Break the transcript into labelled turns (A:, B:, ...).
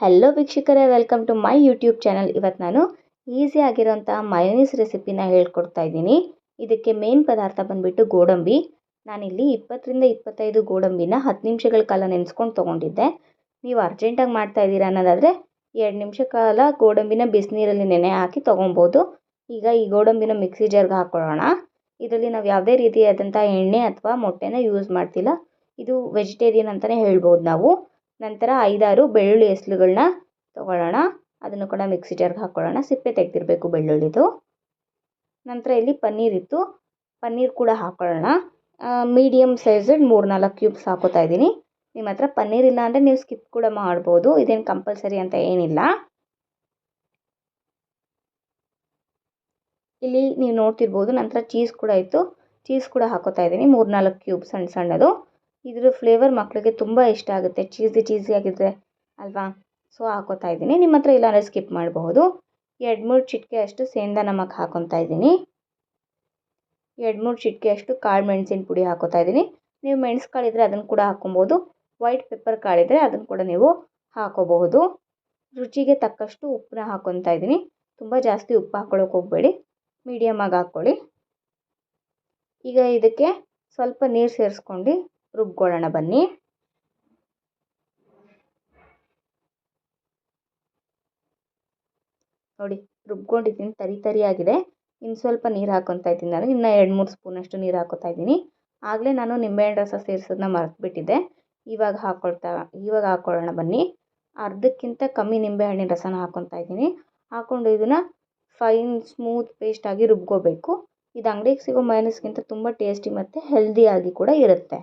A: Hello ವೀಕ್ಷಕರೇ, welcome to my YouTube channel. ಇವತ್ತು ನಾನು ಈಸಿ ಆಗಿರೋಂಥ ಮಯೋನೀಸ್ ರೆಸಿಪಿನ ಹೇಳ್ಕೊಡ್ತಾ ಇದ್ದೀನಿ. ಇದಕ್ಕೆ ಮೇನ್ ಪದಾರ್ಥ ಬಂದುಬಿಟ್ಟು ಗೋಡಂಬಿ. ನಾನಿಲ್ಲಿ 20ರಿಂದ 25 ಗೋಡಂಬಿನ 10 ನಿಮಿಷಗಳ ಕಾಲ ನೆನೆಸ್ಕೊಂಡು ತೊಗೊಂಡಿದ್ದೆ. ನೀವು ಅರ್ಜೆಂಟಾಗಿ ಮಾಡ್ತಾ ಇದ್ದೀರಾ ಅನ್ನೋದಾದರೆ 2 ನಿಮಿಷ ಕಾಲ ಗೋಡಂಬಿನ ಬಿಸಿನೀರಲ್ಲಿ ನೆನೆ ಹಾಕಿ ತೊಗೊಬೋದು. ಈಗ ಈ ಗೋಡಂಬಿನ ಮಿಕ್ಸಿ ಜಾರ್ಗೆ ಹಾಕ್ಕೊಳ್ಳೋಣ. ಇದರಲ್ಲಿ ನಾವು ಯಾವುದೇ ರೀತಿಯಾದಂಥ ಎಣ್ಣೆ ಅಥವಾ ಮೊಟ್ಟೆನ ಯೂಸ್ ಮಾಡ್ತಿಲ್ಲ. ಇದು ವೆಜಿಟೇರಿಯನ್ ಅಂತಲೇ ಹೇಳ್ಬೋದು ನಾವು. ನಂತರ 5-6 ಬೆಳ್ಳುಳ್ಳಿ ಹೆಸರುಗಳನ್ನ ತೊಗೊಳ್ಳೋಣ. ಅದನ್ನು ಕೂಡ ಮಿಕ್ಸಿ ಜಾರ್ಗೆ ಹಾಕ್ಕೊಳ್ಳೋಣ. ಸಿಪ್ಪೆ ತೆಗೆದಿರಬೇಕು ಬೆಳ್ಳುಳ್ಳಿದು. ನಂತರ ಇಲ್ಲಿ ಪನ್ನೀರ್ ಇತ್ತು, ಪನ್ನೀರ್ ಕೂಡ ಹಾಕ್ಕೊಳ್ಳೋಣ. ಮೀಡಿಯಮ್ ಸೈಜ್ 3-4 ಕ್ಯೂಬ್ಸ್ ಹಾಕೋತಾ ಇದ್ದೀನಿ. ನಿಮ್ಮ ಹತ್ರ ಪನ್ನೀರ್ ಇಲ್ಲ ಅಂದರೆ ನೀವು ಸ್ಕಿಪ್ ಕೂಡ ಮಾಡ್ಬೋದು, ಇದೇನು ಕಂಪಲ್ಸರಿ ಅಂತ ಏನಿಲ್ಲ. ಇಲ್ಲಿ ನೀವು ನೋಡ್ತಿರ್ಬೋದು. ನಂತರ ಚೀಸ್ ಕೂಡ ಇತ್ತು, ಚೀಸ್ ಕೂಡ ಹಾಕೋತಾ ಇದ್ದೀನಿ 3-4 ಕ್ಯೂಬ್ ಸಣ್ಣ ಸಣ್ಣದು. ಇದ್ರ ಫ್ಲೇವರ್ ಮಕ್ಕಳಿಗೆ ತುಂಬ ಇಷ್ಟ ಆಗುತ್ತೆ, ಚೀಸಿ ಆಗಿದ್ರೆ ಅಲ್ವಾ. ಸೊ ಹಾಕೋತಾ ಇದ್ದೀನಿ. ನಿಮ್ಮ ಹತ್ರ ಇಲ್ಲಾಂದರೆ ಸ್ಕಿಪ್ ಮಾಡಬಹುದು. 2-3 ಚಿಟಿಕೆ ಅಷ್ಟು ಸೇಂದಾ ನಮಕ್ ಹಾಕೊತಾ ಇದ್ದೀನಿ. 2-3 ಚಿಟಿಕೆ ಅಷ್ಟು ಕಾಳು ಮೆಣಸಿನ ಪುಡಿ ಹಾಕೋತಾ ಇದ್ದೀನಿ. ನೀವು ಮೆಣಸು ಕಾಳಿದ್ರೆ ಅದನ್ನು ಕೂಡ ಹಾಕೊಬೋದು. ವೈಟ್ ಪೆಪ್ಪರ್ ಕಾಳಿದ್ರೆ ಅದನ್ನು ಕೂಡ ನೀವು ಹಾಕೋಬಹುದು. ರುಚಿಗೆ ತಕ್ಕಷ್ಟು ಉಪ್ಪನ್ನ ಹಾಕೊತಾ ಇದ್ದೀನಿ. ತುಂಬ ಜಾಸ್ತಿ ಉಪ್ಪು ಹಾಕ್ಕೊಳ್ಳೋಕೆ ಹೋಗಬೇಡಿ, ಮೀಡಿಯಮಾಗಿ ಹಾಕ್ಕೊಳ್ಳಿ. ಈಗ ಇದಕ್ಕೆ ಸ್ವಲ್ಪ ನೀರು ಸೇರಿಸ್ಕೊಂಡು ರುಬ್ಕೊಳ್ಳೋಣ ಬನ್ನಿ. ನೋಡಿ, ರುಬ್ಕೊಂಡಿದ್ದೀನಿ, ತರಿಯಾಗಿದೆ. ಇನ್ನು ಸ್ವಲ್ಪ ನೀರು ಹಾಕೊತಾ ಇದ್ದೀನಿ. ನಾನು ಇನ್ನು 2-3 ಸ್ಪೂನಷ್ಟು ನೀರು ಹಾಕೋತಾ ಇದ್ದೀನಿ. ಆಗಲೇ ನಾನು ನಿಂಬೆಹಣ್ಣು ರಸ ಸೇರಿಸೋದನ್ನ ಮರೆತುಬಿಟ್ಟಿದ್ದೆ. ಇವಾಗ ಹಾಕ್ಕೊಳ್ಳೋಣ ಬನ್ನಿ. ಅರ್ಧಕ್ಕಿಂತ ಕಮ್ಮಿ ನಿಂಬೆಹಣ್ಣಿನ ರಸನ ಹಾಕೊತಾ ಇದ್ದೀನಿ. ಹಾಕ್ಕೊಂಡು ಇದನ್ನು ಫೈನ್ ಸ್ಮೂತ್ ಪೇಸ್ಟಾಗಿ ರುಬ್ಕೋಬೇಕು. ಇದು ಅಂಗಡಿಗೆ ಸಿಗೋ ಮಯೋನೀಸ್ಗಿಂತ ತುಂಬ ಟೇಸ್ಟಿ ಮತ್ತು ಹೆಲ್ದಿಯಾಗಿ ಕೂಡ ಇರುತ್ತೆ.